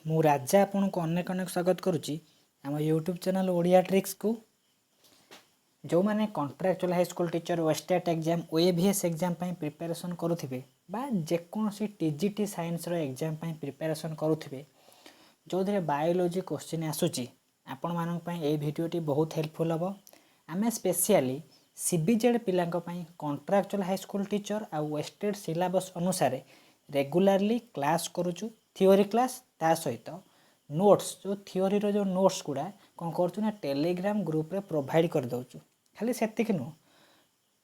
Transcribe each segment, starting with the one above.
मु राजा आपन को अनेक अनेक स्वागत करुच्ची आम यूट्यूब चैनल ओडिया ट्रिक्स को। जो मैंने कॉन्ट्रैक्चुअल हाई स्कूल टीचर वेस्टेट एग्जाम ओएवीएस एग्जाम प्रिपरेशन करुथिबे बा जेकोसी टीजीटी साइंस रो एग्जाम प्रिपरेशन करुथिबे जो बायोलॉजी क्वेश्चन आसूची आपण मानन पई ए वीडियोटी बहुत हेल्पफुल हबो। आमे स्पेशली सीबीजेड पिलांक पई कॉन्ट्रैक्चुअल हाई स्कूल टीचर आ वेस्टेड सिलेबस अनुसार रेगुलरली क्लास करूचु थियोरी क्लास ता सहित नोट्स जो थियोरी रो जो नोट्स गुड़ा कौन कर टेलीग्राम ग्रुप रे प्रोवाइड कर दउचु। खाली सेतिक नु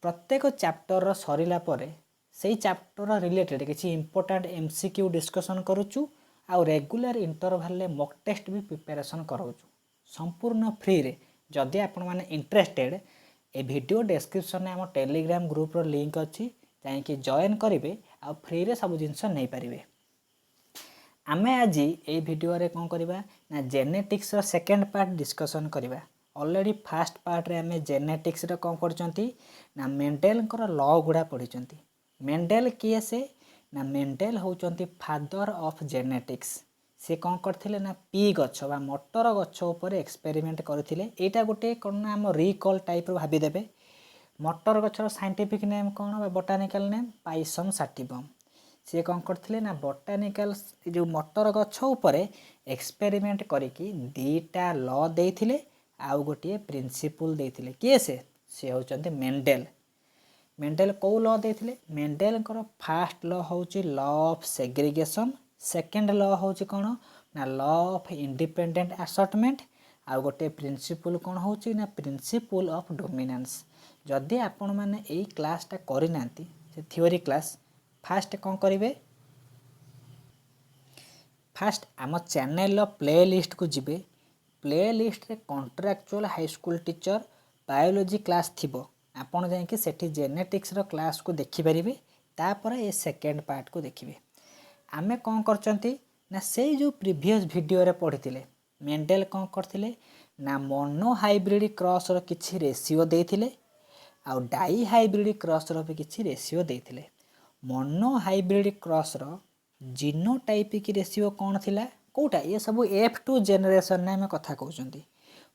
प्रत्येक चैप्टर रो सरिला परे सेही चैप्टर रिलेटेड किसी इंपोर्टेंट एमसीक्यू डिस्कशन करूचु आ रेगुलर इंटरवल ले मॉक टेस्ट भी प्रिपरेशन कराउचु संपूर्ण फ्री रे। जदि आपण माने इंटरेस्टेड ए वीडियो डिस्क्रिप्शन में आम टेलीग्राम ग्रुप रो लिंक अच्छी जाइए जॉइन करेंगे आ फ्री रे सब जिनस नहीं पारे। आमे आज ये वीडियो रे कौन करबा ना जेनेटिक्स रो सेकंड पार्ट डिस्कशन करबा। ऑलरेडी फर्स्ट पार्ट रे आमे जेनेटिक्स रो कौन करचंती ना मेंडेल कर लॉ गुडा पढिचंती। मेंडेल किए से ना मेंडेल होचंती फादर ऑफ जेनेटिक्स। से कौन करथिले ना पी गछ बा मटर गछ ऊपर एक्सपेरिमेंट करथिले। एटा गोटे कोन ना हम रिकॉल टाइप रो भाबी देबे। मटर गछर साइंटिफिक नेम कौन बा बोटानिकल नेम पाइसम सैटिवम। सी कौन करथिले ना बोटानिकल जो मटर गछ ऊपर एक्सपेरिमेंट करिकी दीटा लॉ देथिले आउ गोटे प्रिंसिपल देथिले। किए से होचंती मेंडेल। मेंडेल को लॉ देथिले मेंडेल कर फर्स्ट लॉ होची law of segregation. Second law होची कोन ना लॉ ऑफ इंडिपेंडेंट असॉर्टमेंट आउ गोटे प्रिंसिपल कौन होची ना प्रिंसिपल ऑफ डोमिनेंस। जदि आपण माने एई क्लासटा करि नांती से थियोरी क्लास फास्ट कौन करेंगे फास्ट आम चैनल प्ले लिस्ट को जिबे। प्ले लिस्ट रे contractual high school teacher biology class थिबो आपण जाइए सेठी जेनेटिक्स रो क्लास को देखि परिबे। तापर ए सेकंड पार्ट को देखिबे। आमे कौन करचंती ना से जो प्रीवियस वीडियो रे पढ़िथिले मेंडेल कौन करथिले ना मोनो हाइब्रिड क्रॉस रो किछि रेशियो देथिले आ डाई हाइब्रिड क्रॉस रो भी किछि रेशियो देथिले। मोनो हाइब्रिड क्रॉस रो जीनोटाइपिक रेशियो कौन थिला कोटा ये सब F2 जेनरेशन ने हमें कथा कहउचंती।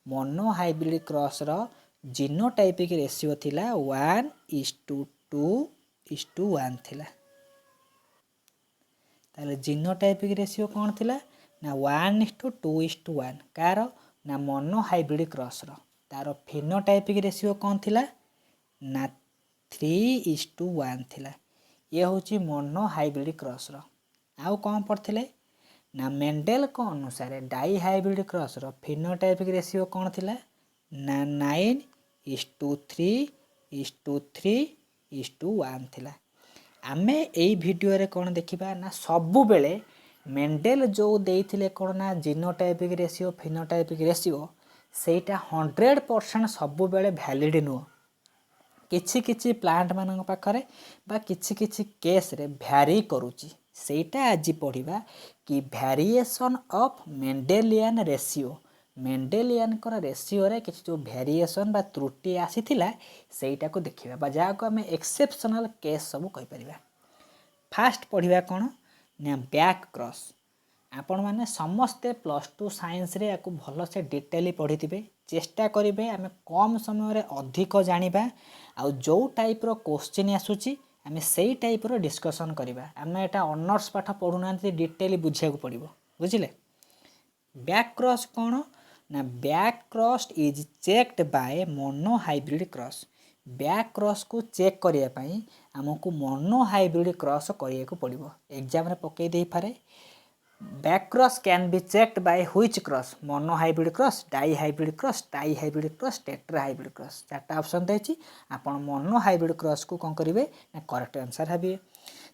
मोनो हाइब्रिड क्रॉस रो जीनोटाइपिक रेशियो थिला 1:2:1 थिला। ताले जीनोटाइपिक रेशियो कौन थिला ना 1:2:1 कार ना मोनो हाइब्रिड क्रॉस रो। तार फिनोटाइपिक रेशियो कौन थिला ना 3:1 थिला। ये होची मोनो हाइब्रिड क्रॉस रो। आउ कौन पढ़थिले ना मेंडेल को अनुसार डाई हाइब्रिड क्रॉस रो फिनोटाइपिक रेशियो कौन थिला ना 9:3:3:1 थिला। आमे एई वीडियो रे कौन देखिबा ना सबु बेले मेंडेल जो देइथिले कौन ना जीनोटाइपिक रेशियो फिनोटाइपिक रेशियो सेटा 100% सबु बेले वैलिड नुह। किछि किछि प्लांट मान पाखरे बा किछि किछि केस रे भ्यारी करूची सेटा आज पढ़िबा कि variation of Mendelian ratio. Mendelian कर रेशियो रे किछि जो वेरिएशन बा त्रुटि आसीथिला सेटा को देखिबा बा जा को हमें एक्सेप्शनल केस सब कहि परिबा। फास्ट पढ़िबा कोन ना बैक क्रॉस। आपण माने समस्ते +2 साइंस रे याकू भलो से डिटेली पढ़िथिबे। चेष्टा करिवे आमे कम समय रे अधिक जानिबा आ जो टाइप रो क्वेश्चन आसुची आमे सेही टाइप रो डिस्कशन करिबा। आमे एटा ऑनर्स पाठ पढुना डिटेली बुझिया को पड़िबो बुझिले। बैक क्रॉस कोन ना back cross is checked by mono hybrid cross. Back cross को चेक करिया पई हमकु मोनो हाइब्रिड क्रॉस करिया को पड़िबो। एग्जाम रे पकई देई पारे back cross can be checked by which cross monohybrid cross dihybrid cross trihybrid cross tetrahybrid cross. चारटा ऑप्शन देछि आपण मोनो हाइब्रिड क्रॉस को कोन करिवे ना करेक्ट आंसर हबे।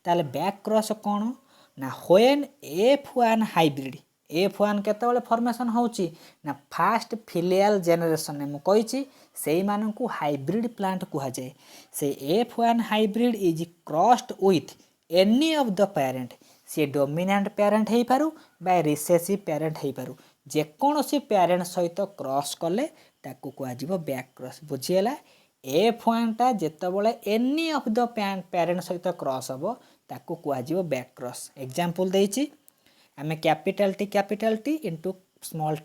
ताले बैक क्रॉस कोन ना when F1 hybrid F1 केतेबेले formation होउची ना फर्स्ट फिलियल जनरेशन ने मु कहिची सेही माननकु हाइब्रिड प्लांट कुहा जाय। से F1 hybrid is crossed with any of the parent. से डोमिनेंट पेरेंट हेई पारु बा रिसेसिव पेरेंट हेई पारु जे कोनोसी पेरेंट सहित क्रॉस कले ताकू कुहा जिवो बैक क्रॉस। बुझियला F1 टा जेतेबेले एनी ऑफ द पेरेंट सहित क्रॉस हबो ताकू कुहा जिवो बैक क्रॉस। एग्जांपल देइची आम capital T into small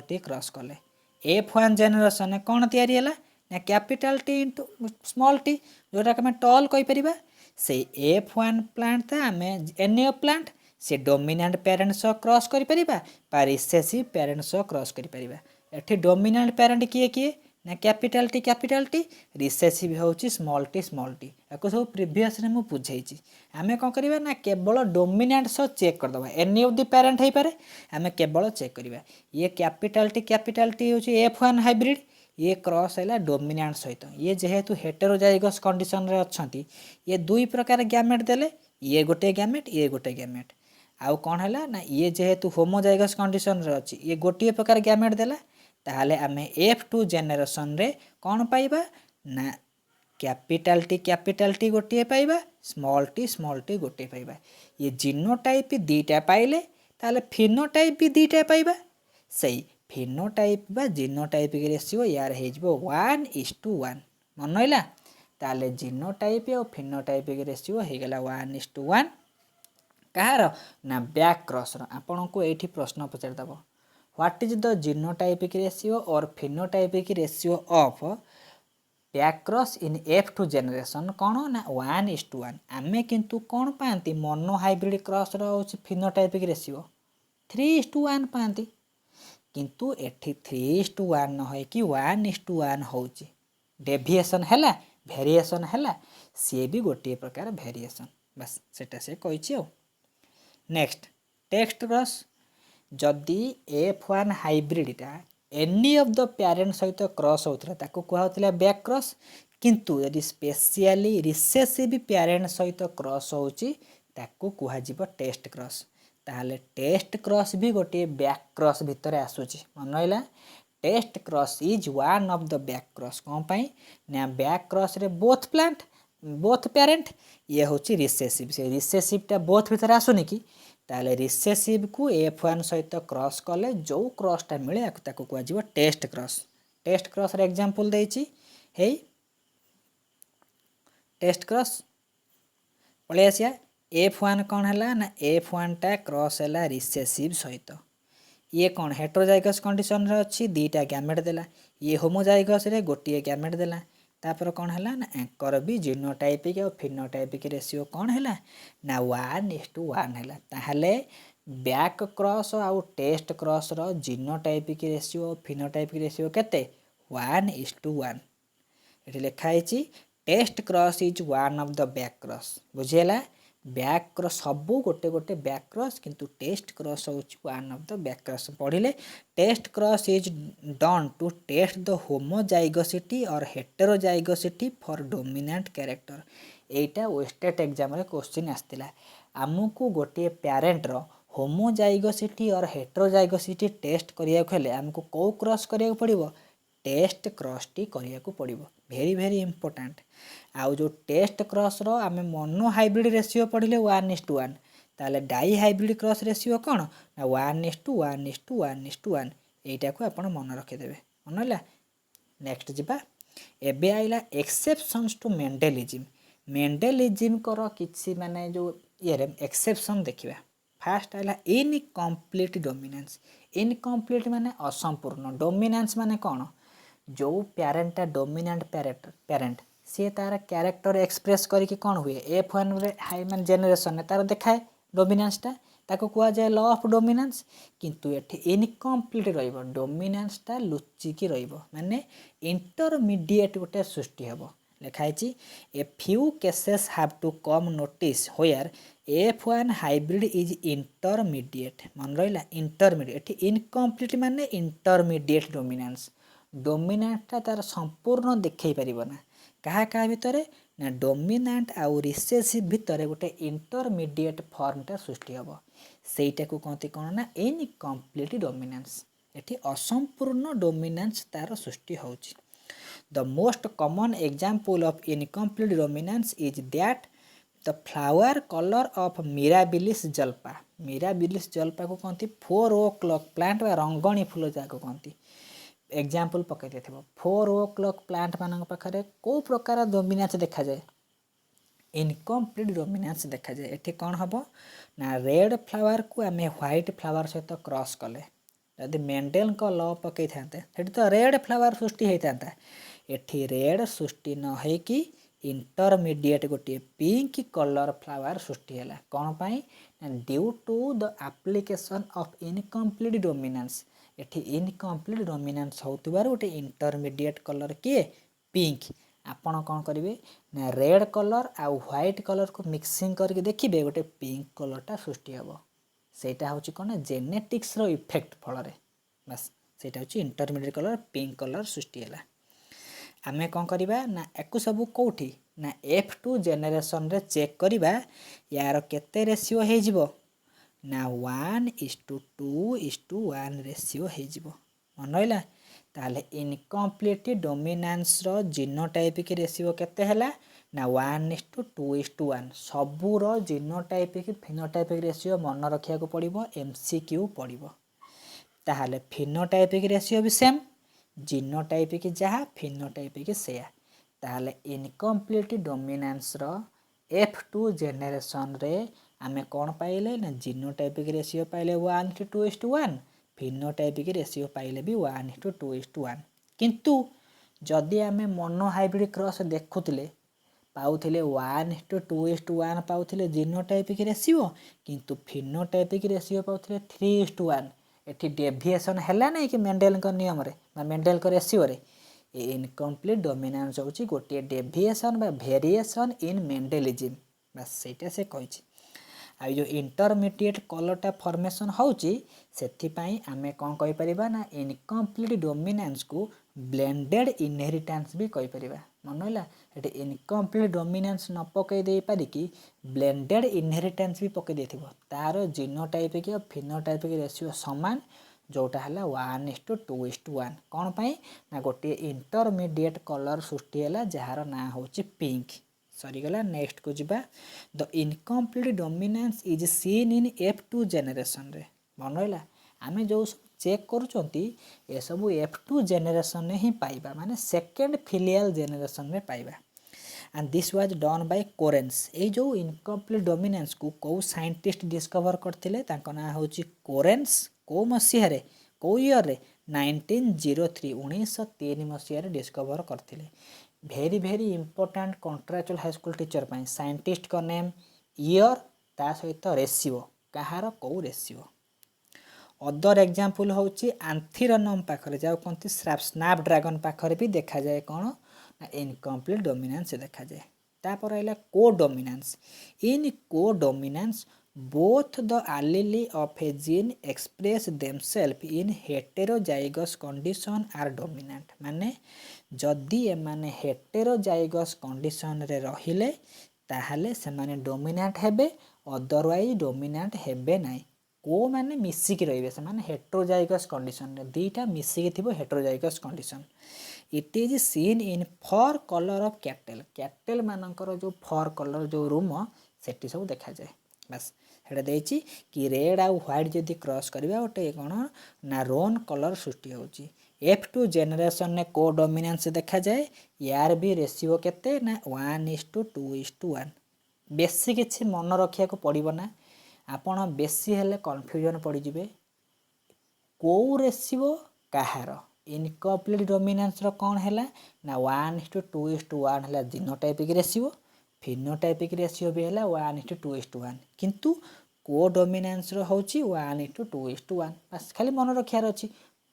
T cross कले F1 जेनेरेशन कौन तैयारी है ना capital T into small T जोटा कि टॉल कहीपर से F1 प्लांट था आम एनएफ प्लांट से डोमिनेंट पेरेंट सह क्रॉस कर रिसेसिव पेरेंट सह क्रॉस कर डोमिनेंट पेरेंट किए किए ना कैपिटाल टी रिसेसिव होची स्मॉल टी आपको सब प्रीवियस रे मु बुझेइची आमे कौन करबा ना केवल डोमिनेंट सह चेक कर दबा एनी ऑफ द पेरेंट है पारे आमे केवल चेक करबा ये कैपिटाल टी होची F1 हाइब्रिड ये क्रॉस है डोमिनेंट सहित ये जेहेतु हेटेरोजाइगस कंडीशन रे अछंती ये दुई प्रकार गैमेट देले ये गोटे गैमेट आउ कौन है ना ये जेहेतु होमोजाइगस कंडीशन रे अछि ये गोटे प्रकार गैमेट देला ताहले आमे F2 जेनेरेशन रे कौन पाइबा ना कैपिटाल टी गोटे पाइबा स्मॉल टी गोटे पाइबा ये जीनोटाइप दीटा पाइले ताहले फिनोटाइप भी दीटा पाइबा सही फिनोटाइप बा जीनोटाइप के रेशियो यार हो 1:1 मन रहा ताले जीनोटाइप और फिनोटाइप के रेशियो हो गला 1:1 कहार ना बैक क्रॉस आपन को एठी प्रश्न पचार दबो what is the genotypic ratio और phenotypic ratio of back cross in F2 generation कौन ना 1:1 आमे किंतु कौन पाती मोनो हाइब्रिड क्रॉस रोचे फिनोटाइपिक रेशियो 3:1 पाती किंतु एठी 3:1 न है कि 1:1 होची डेविएशन हैला वेरिएशन हैला सी भी गोटे प्रकार वेरिएशन बस सेटा से कहिछि ओ नेक्स्ट टेक्स्ट क्रॉस जदि F1 हाइब्रिडटा एनी ऑफ द पेरेंट सहित क्रॉस होता ताको कहउतला बैक क्रॉस किंतु यदि स्पेशली रिसेसिव पेरेंट सहित क्रॉस होची ताको कहजिबो टेस्ट क्रॉस ताहले टेस्ट क्रॉस भी गोटे बैक क्रॉस भितर आसुची मन रहा test cross is one of the back cross कौन पाई ना बैक क्रॉस रे बोथ पेरेंट ये होची रिसेसिव से रिसेसिवटा बोथ भितर आसुनी कि ताले रिसेसिव को F1 सहित क्रॉस कले जो क्रॉसटा मिले ताको कहजिबो टेस्ट क्रॉस रे एग्जांपल देइची हे टेस्ट क्रॉस पळे आसिया F1 कौन है ना F1 टा क्रॉस है रिसेसिव सहित ये कौन हेटेरोजाइगस कंडीशन रे अच्छी दीटा गैमेट देला ये होमोजाइगस रे गोटे गैमेट देला तापर कौन है ना एंकर भी जीनोटाइपिक और फिनोटाइपिक रेशियो कौन है ना 1:1 है ताहले बैक क्रॉस आउ टेस्ट क्रॉस रो जीनोटाइपिक रेशियो और फिनोटाइपिक रेशियो केते 1:1 एठी लिखा है test cross is one of the back cross बुझेला बैक क्रॉस सबू गोटे गोटे बैक क्रॉस किंतु टेस्ट क्रॉस होची one of the back cross पढ़िले test cross is done to test the homozygosity or heterozygosity for dominant character Etah वेस्टेट exam रे question आस्तिला आमको गोटे parent row homozygosity or हेटेरोजाइगोसिटी test करिया खेले हमको को क्रॉस करिया पड़िबो टेस्ट क्रॉस टी करिया पड़िबो वेरी इंपोर्टेंट आउ जो टेस्ट क्रॉस रो आमे मोनो हाइब्रिड रेशियो पढ़िले 1:1 ताले डाई हाइब्रिड क्रॉस रेशियो कौन ना 1:1 एटा को आपण मन रखि देबे मन होला नेक्स्ट जिबा एबे आइला एक्सेप्शंस टू मेंडेलिज्म कर किछि माने जो ये एक्सेप्शन देखिबा फास्ट आइला इनकम्प्लीट डोमिनेंस इनकम्प्लीट माने असंपूर्ण डोमिनेंस माने कौन जो पेरेंटा डोमिनेंट पेरेंट सी तार कैरेक्टर एक्सप्रेस करके कौन हुए F1 रे हाई मान जेनेरेशन तार देखाए डोमिनेंसटा ताको कुआ जाए लॉ ऑफ डोमिनेंस किंतु एठी इनकम्प्लीट रहिबो डोमिनेंसटा लुचिकी रहिबो माने इंटरमीडिएट गोटे सृष्टि हेबो लिखाई a few cases have to come notice होयर F1 हाइब्रिड इज इंटरमीडिएट मन रहिला इंटरमीडिएट इनकम्प्लीट माने इंटरमीडिएट डोमिनेंसटा तार संपूर्ण देखै परिबो ना कहा भितर ना डोमिनेंट आउ रिसेसिव भितर गोटे इंटरमीडिएट फॉर्मटा सृष्टि हम सेटा को कहते कौन ना इनकम्प्लीट डोमिनेंस एठी असंपूर्ण डोमिनेंस तार सृष्टि होची the most common example of incomplete dominance is that the flower colour of Mirabilis jalapa को कहते 4 o'clock प्लांट व रंगणी फूल जाको कहते एग्जांपल पकई 4 o'clock प्लांट मान पाखे कौ प्रकार डोमिनेंस देखा जाए इनकम्प्लीट डोमिनेंस देखा जाए। एठी कौन हम ना रेड फ्लावर को आम व्हाइट फ्लावर सहित क्रॉस कले जदि मेंडेल का लॉ पकई था तो रेड फ्लावर सृष्टि होता एठी रेड सृष्टि न होइकी इंटरमीडिएट गोटे पिंक कलर फ्लावर सृष्टि है कौन पाई due to the application of incomplete dominance एठी इनकम्प्लीट डोमिनेंस होतुबार गोटे इंटरमीडिएट कलर किए पिंक आपण कौन करेंगे ना रेड कलर आउ व्हाइट कलर को मिक्सिंग करके देखिए गोटे पिंक कलरटा सृष्टि हम सेटा हूँ कौन जेनेटिक्स रो इफेक्ट फल बस सेटा हूँ इंटरमीडिएट कलर पिंक कलर सृष्टि है आमे कौन करवा ना एकु सब कौटी ना F2 जेनेरेशन रे चेक करवा यार केते रेशियो हो ना 1:2:1 रेशियो हो मन रहा ताले इनकम्प्लीट डोमिनेंस रो जीनोटाइपिक रेशियो केते हला ना 1:2:1 सबूर जीनोटाइपिक फिनोटाइपिक रेशियो मन रखिया को पड़िबो MCQ पड़िबो ताले फिनोटाइपिक रेशियो भी सेम जीनोटाइपिक जहाँ फिनोटाइपिक सेया ताले इनकम्प्लीट डोमिनेंस रो F2 जेनेरेशन रे आमे कौन पाइले ना जीनोटाइपिक रेशियो पाइले 1:2:1 फिनोटाइपिक रेशियो पाइले भी 1:2:1 किंतु जदि आमे मोनो हाइब्रिड क्रॉस देखुतिले पाउथिले 1:2:1 पाउथिले जीनोटाइपिक रेशियो किंतु फिनोटाइपिक रेशियो पाउथिले 3:1 एठी डेविएशन हैला नहीं कि मेंडेल का नियम रे ना मेंडेल का रेशियो रे इनकम्प्लीट डोमिनेंस होची गोटे डेविएशन बा वेरिएशन इन मेंडेलिज्म बस सेटा से कहिछि आ जो इंटरमीडिएट कलरटा फॉर्मेशन होची सेथि पई आमे कोन कहि परिबा ना इनकम्प्लीट डोमिनेंस को ब्लेंडेड इनहेरिटेंस भी कहि परिबा मन होला एटे इनकम्प्लीट डोमिनेंस न पकई दे पारि कि ब्लेंडेड इनहेरिटेंस भी पकई देथिबो तार जीनोटाइपिक और फिनोटाइपिक रेशियो समान जोटा है 1:2:1 कौन पाई ना गोटे इंटरमीडिएट कलर सृष्टि है जार ना हूँ पिंक सरीगला नेक्स्ट को जीवा the incomplete dominance is seen in F2 generation रे मन रहा आम जो सब चेक करुँच ये सब F2 जेनेरेशन ही पाइबा माने सेकेंड फिलियल जेनेरेशन में पाइबा and this was done by Correns ये जो इनकम्प्लीट डोमिनेंस को कौ साइंटिस्ट डिस्कवर करथिले तांको ना होची कोरेन्स को मसीह कौ इयर रे 1903 1903 मसीह डिस्कवर करथिले very very important contractual high school teacher पाई साइंटिस्ट का नेम ईयर ता सहित रेशियो कहार कौ रेशियो अदर एग्जांपल होची आंथिरनम पाखरे जाओ कोंती स्नैप ड्रैगन पाखरे भी देखा जाए कौन ना इनकम्प्लीट डोमिनेंस देखा जाए तापर आइला को डोमिनेंस इन को dominance both the allele of a gene express themselves in heterozygous condition are dominant माने जदि एमाने heterozygous condition रे रहिले ताहले से माने डोमिनेंट हेबे अदरवाइज डोमिनेंट हेबे नाही को माने मिसिक रहिबे से माने हेटेरोजाइगस कंडीशन रे दीटा मिसिक थिबो heterozygous condition it is seen in fur colour of cattle मानकर जो फर कलर जो रूम सेटी सब देखा जाए बस हेडा देछि कि रेड आउ व्हाइट जदि क्रॉस करबा ओटे कोन ना रोन कलर सृष्टि होछि F2 जेनेरेशन ने को डोमिनेंस देखा जाए यार भी रेशियो केते ना 1:2:1 बेसी किछि मन रखिया को पड़िबो ना आपण बेसी हेले कन्फ्यूजन पड़ी जिवे को रेशियो कहार इनकम्प्लीट डोमिनेंस रो कोन हैला ना 1:2:1 हैला जीनोटाइपिक रेशियो फिनोटाइपिक रेशियो भी हैला 1:2:1 किंतु को डोमिनेंस रो होची 1:2:1 बस खाली मन रखियार अछि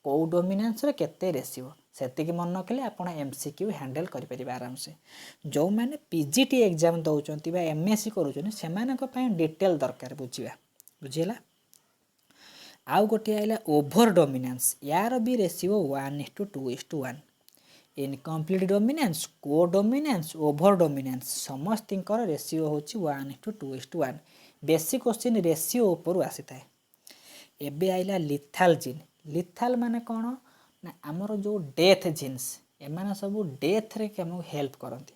को डोमिनेंस रे केते रेशियो सेति कि मन रखले आपण MCQ हैंडल करि परिबा आराम से जो माने PGT एग्जाम दउचंती बा MSc करूचन से माने को पय डिटेल दरकार बुझिबा बुझिला आउ गोटे आइला ओभर डोमिनेंस यार भी रेशियो 1:2:1 इनकम्प्लीट डोमिनेंस को डोमिनेंस ओभर डोमिनेंस समस्तिंकर रेशियो होची 1:2:1 बेसिक क्वेश्चन रेशियो ऊपर आसी थाए एबे आइला लिथाल जीन लिथाल माने कौन ना आमर जो डेथ जीन्स एमाने सब डेथ रे केमो हेल्प करती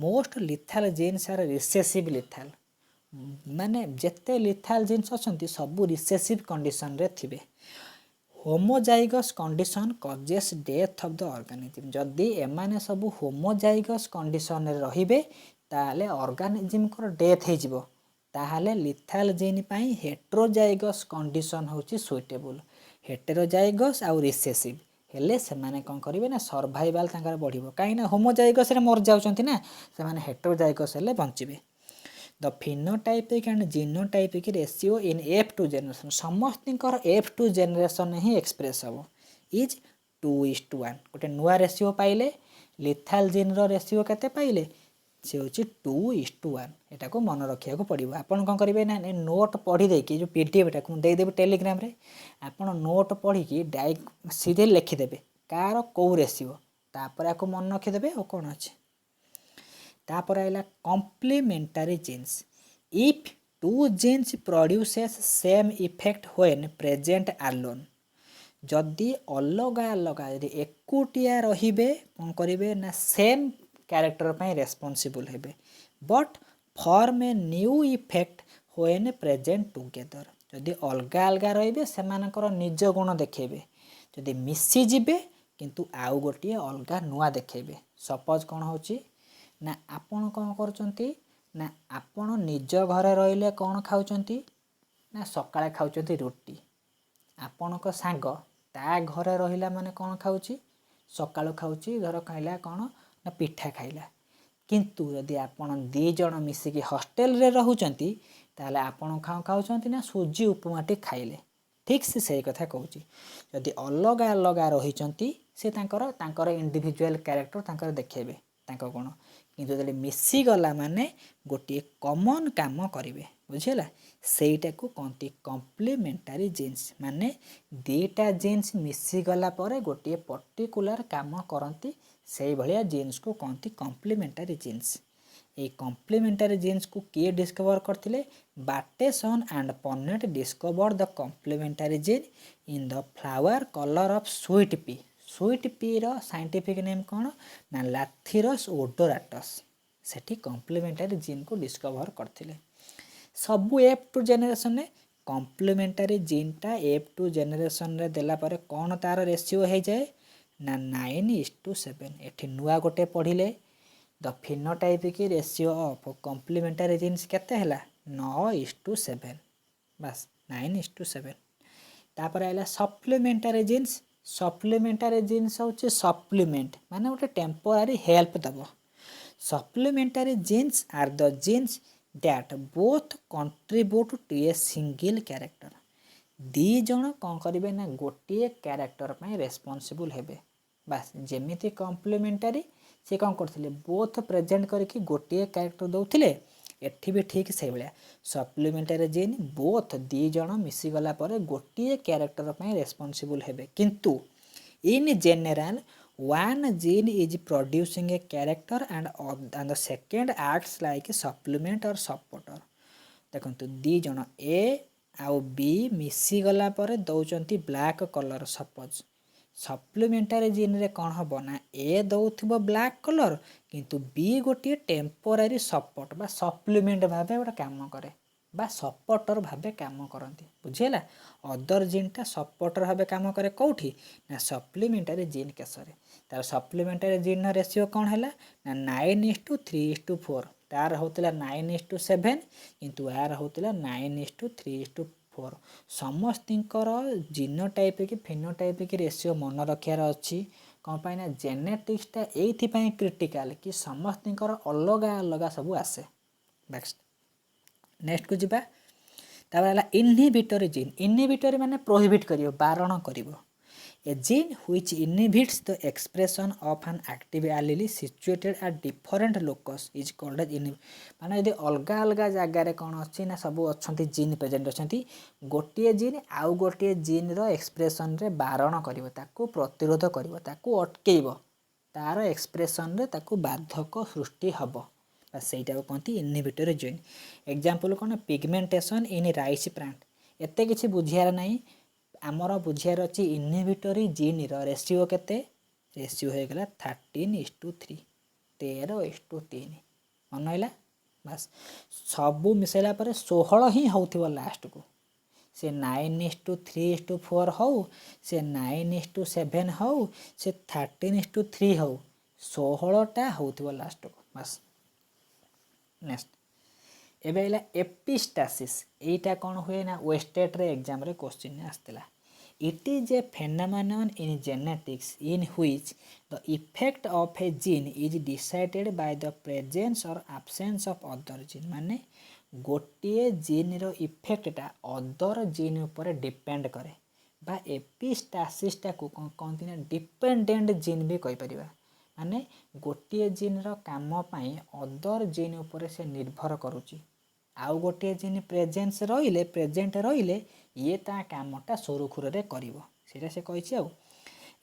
most lethal genes are recessive lethal माने जेते लिथाल जीन्स अछंती सब रिसेसिव कंडीशन रे थिबे homozygous condition causes death of the organism जदि एमाने सब होमोजाइगस कंडीशन रे रहिबे ताहले ऑर्गेनिज्म को डेथ हो जिवो ताहले लिथाल जीन पाई हेटेरोजाइगस कंडीशन होची सुइटेबल हेटेरोजाइगस आउ रिसेसिव हेले से माने कौन करेंगे ना सर्वाइवाल तांकर बढ़िबो कहीं होमोजाइगस रे मर जाउछंती ना से माने हेटेरोजाइगस हेले बंचिबे the phenotypic and genotypic ratio in F2 generation समस्तर F2 जेनरेशन ही एक्सप्रेस हम इज 2:1 गोटे नुआ रेशियो पाइले लिथाल जीन रेशियो केते पाइले से हूँ 2:1 एटा को मन रखा पड़ो आपन कौन करेंगे ना नोट पढ़ी देकी जो पीडीएफटा को देदेवी टेलीग्राम रे आपन नोट पढ़ी सीधे लिखिदेवे कार कौ रेशियो तापर आपको मन रखिदेवे और कौन अच्छे तापर आइला complementary genes if two genes produces same effect when present alone जदि अलग अलग एकुटिया रहिबे कौन करेंगे ना सेम क्यारेक्टर पाई रेस्पॉन्सिबल हेबे but form a new effect when present together जदि अलग अलग रहिबे सेमानकर निज गुण देखेबे जदि मिसी जिबे किंतु आउ गोटे अलग नुआ देखेबे सपोज कौन होची ना आपण कौन करचंती ना आपण निज घरे रहिले कौन खाउचंती ना सकाळे खाउचंती रोटी आपणक सांग ता घरे रहिला माने कौन खाउची सकाळु खाउची धर खाइला कौन ना पिठा खाइला किंतु यदि आपण दी जण मिसिकी हॉस्टेल रे रहउचंती ताले आपण खाउचंती ना सुजी उपमाटी खाइले ठीक से सही कथा कहूची यदि अलग अलग रहिचंती से तांकर इंडिविजुअल कैरेक्टर तांकर देखेबे तांको कोन किंतु जदि मिसी गला माने गोटे कॉमन काम करिवे बुझिला सेटा को कहती कॉम्प्लीमेंटरी जीन्स माने दीटा जीन्स मिसी गला परे गोटे पर्टिकुलर काम करती से भलिया जीन्स को कहती कॉम्प्लीमेंटरी जीन्स ए कॉम्प्लीमेंटरी जीन्स को किए डिस्कवर करथिले Bateson and Punnett discover the complementary gene in the flower colour of sweet pea रो साइंटिफिक नेम कौन ना लाथिरस ओडोराटस सेठी कॉम्प्लीमेंटरी जीन को डिस्कवर करथिले सबू F2 जेनेरेशन में कॉम्प्लीमेंटरी जीनटा F2 जेनेरेशन रे देला परे कौन तार रेशियो हो जाए ना 9:7 एठी नुआ गोटे पढ़िले the phenotypic ratio of complementary genes केते हला 9:7 बस 9:7 तापर आइला सप्लीमेंटरी जीन्स होचे सप्लीमेंट माने गोटे टेम्पोरारी हेल्प दबो supplementary genes are the genes that both contribute to a single character दी जण कौन करेंगे ना गोटे क्यारेक्टर पाई रेस्पॉन्सिबल हेबे बास जेमिति कॉम्प्लीमेंटरी से कौन करथिले बोथ प्रेजेंट करके गोटे क्यारेक्टर दउथिले एठी भी ठीक से भलिया सप्लीमेंटरी जीन बोथ दी जण मिसी गला परे गोटे क्यारेक्टर पाई रेस्पॉन्सिबल हेबे किंतु in general one gene is producing a character and the second acts like a supplement or supporter देखंतु दी जण ए आउ बी मिसी गला परे दउचंती black colour suppose supplementary gene रे कौन हम ना ए दउथिबो ब्लैक कलर किंतु बी गोटे टेम्पोरारी सपोर्ट बा सप्लीमेंट भाबे गोटे काम करे बा सपोर्टर भाबे काम करती बुझीला अदर जीनटा सपोर्टर भाबे काम करे कौठी ना सप्लीमेंटरी जीन केसरे तार सप्लीमेंटरी जीन रेशियो कौन है ना 9:3:4 तार होता 9:7 किंतु यार होता 9:3:4 समस्तर जीनोटाइपिक फिनोटाइपिक रेशियो मन रखार अच्छी कौन पाई ना जेनेटिक्सटा ये क्रिटिकाल कि समस्तर अलग अलग सब आसे नेक्स्ट को जीवा तापर इनहिबिटरी माने प्रोहिबिट करियो बारण करियो a gene which inhibits the expression of an active allele situated at different locus is called as माने यदि अलग अलग जगार कौन अच्छी ना सब अच्छी जीन प्रेजेंट अच्छी गोटे जीन आउ गोटे जीन रो एक्सप्रेशन रे बारण करियो ताकू प्रतिरोध करियो ताकू अटकेइबो तार एक्सप्रेशन रे ताकू बाधक सृष्टि हबो सेटा को कहती इनहिबिटरी जीन एग्जांपल कौन पिगमेंटेशन इन राइस प्लांट एते किछि बुझियार नहीं आमर बुझियार अच्छी इनहिबिटरी जीन रेशियो केते रेशियो हो गला 13:3 13:3 मन है बस सबू मिसेला पर 16 ही होथिबो लास्ट को से 9:3:4 हो से 9:7 हो से 13:3 हो 16टा होथिबो लास्ट को बस नेक्स्ट एबे आइला एपिस्टासिस एटा कौन हुए ना वेस्टेट रे एग्जाम रे क्वेश्चन आस्तेला it is a phenomenon in genetics in which the effect of a gene is decided by the presence or absence of other gene माने गोटे जीन रो इफेक्टटा अदर जीन ऊपर डिपेंड करे बा एपिस्टासिसटा को कहते ना डिपेंडेंट जीन भी कहि परिबा माने गोटे जीन रो काम पाई अदर जीन ऊपर से निर्भर करूची आउ गोटे जीन प्रेजेंट रहिले ये ता कामटा सुरुखुरे करिवो सेटा से कहिछि आउ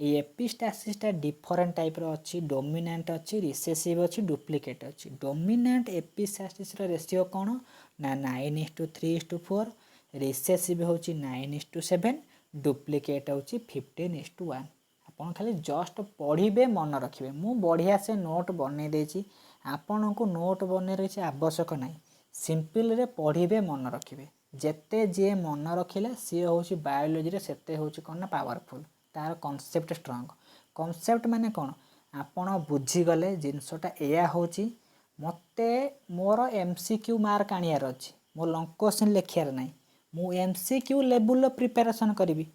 ए एपिस्टासिसटा डिफरेंट टाइप रो अछि डोमिनेंट अछि रिसेसिव अछि डुप्लिकेट अछि डोमिनेंट एपिस्टासिस रो रेशियो कोन ना 9:3:4 रिसेसिव होछि 9:7 डुप्लिकेट होछि 15:1 आपण खाली जस्ट पढ़िबे मन रखिबे मु बढ़िया से नोट बनै देछि आपण को नोट बनै रहिछि आवश्यक नाही सिंपल रे पढ़िबे मन रखिबे जेते जे मन रखिला सी होछि बायोलॉजी रे सेते होछि कोन ना पावरफुल तार कांसेप्ट स्ट्रांग कांसेप्ट माने कोन आपण बुझी गले जिंसटा एया होछि मते मोर एमसीक्यू मार्क आनियार अछि मो लॉन्ग क्वेश्चन लेखियार नाही मु एमसीक्यू लेवल रो प्रिपरेशन करिवि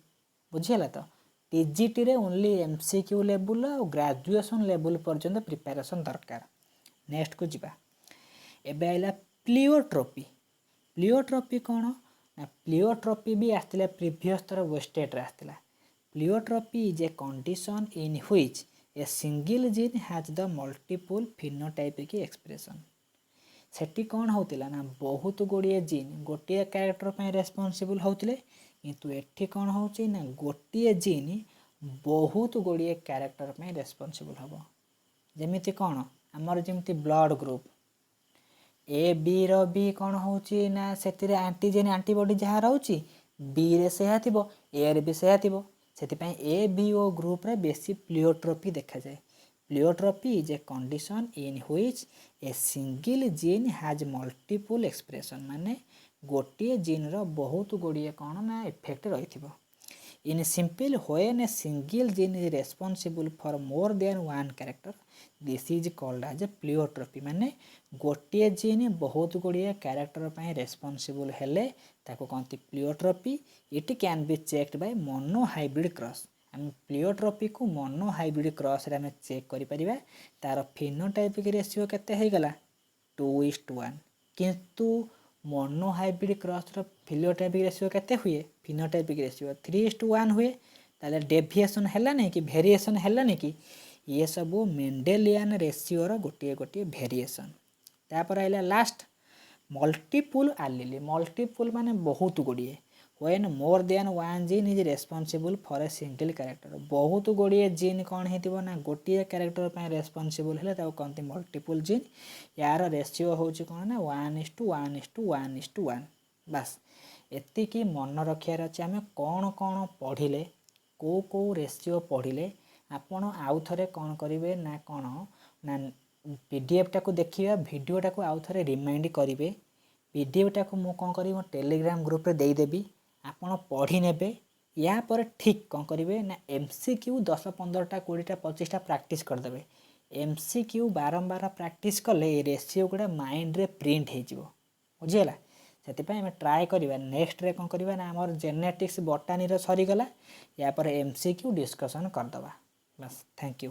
बुझियला तो टीजीटी रे ओनली एमसीक्यू लेवल और ग्रेजुएशन लेवल पर्यंत प्रिपरेशन दरकार नेक्स्ट को जिबा एबे आइला प्लियोट्रोपी कौन ना प्लियोट्रोपी भी आसला प्रीवियस थर वेस्टेट रे आसला pleiotropy is a condition in which a single gene has the multiple phenotypic expression सेठी कौन होतिला ना बहुत गुड़िए जीन गोटे कैरेक्टर पे रेस्पॉन्सिबल होतिले किंतु एठी कौन होची ना गोटे जीन बहुत गुड़िए कैरेक्टर पे रेस्पॉन्सिबल हबो जेमिति कौन हमर जेमिति ब्लड ग्रुप ए बी रो बी कौन होची ना सेतिरे एंटीजन एंटीबॉडी जहा रहउची बी रे सेहा थिबो ए रे भी सेहा थिबो सेति पई ए बी ओ ग्रुप रे बेसी प्लियोट्रोपी देखा जाए pleiotropy is a condition in which a single gene has multiple expression माने गोटे जीन रो बहुत गुड़िए कौन ना इफेक्ट रहिथिबो in simple when a single gene is responsible for more than one character this is called as a pleiotropy माने गोटे जीन बहुत गुड़िए कैरेक्टर पे रेस्पॉन्सिबल हेले ताको कहती pleiotropy it can be checked bye mono hybrid cross आम pleiotropy को mono hybrid cross रे आम चेक करि परिबा तार फिनोटाइपिक रेशियो केते हे गला 2:1 किंतु मोनो हाइब्रिड क्रॉस रो फिनोटाइपिक रेशियो केते हुए फिनोटाइपिक रेशियो 3:1 हुए ताले डेविएशन हैला नहीं कि वेरिएशन हैला नहीं कि ये सब मेंडेलियन रेशियो रो गोटे गोटे वेरिएशन तापर आइला लास्ट मल्टीपल एलील मल्टीपल माने बहुत गुड़िए when more than one gene is responsible for a single character बहुत गुड़िए जीन कौन हेतिबो ना गोटे कैरेक्टर पे रेस्पॉन्सिबल हेले ताको कहते मल्टीपल जीन यार रेशियो होची कोन ना 1:1:1:1 बस एतिकी मन रखियार अछि आमे कोन कोन पढ़िले को रेशियो पढ़िले आपण आउ थरे कोन करिवे ना कोन ना पीडीएफ टा को देखिबा वीडियो टा को आउ थरे रिमाइंड करिवे पीडीएफ टा को मु कोन करी मो टेलीग्राम ग्रुप रे देई देबी आपण पढ़ी नेबे या पर ठीक कोन करिवे ना एमसीक्यू 10-15 टा 20 टा 25 टा प्रैक्टिस कर देबे एमसीक्यू बारंबार प्रैक्टिस कले रेशियो गुडा माइंड रे प्रिंट हे जिवो बुझियला सेति पय हम ट्राई करिवा नेक्स्ट रे कोन करिवा ना हमर जेनेटिक्स बॉटनी रो सरी गला या पर एमसीक्यू डिस्कशन कर दबा बस थैंक यू।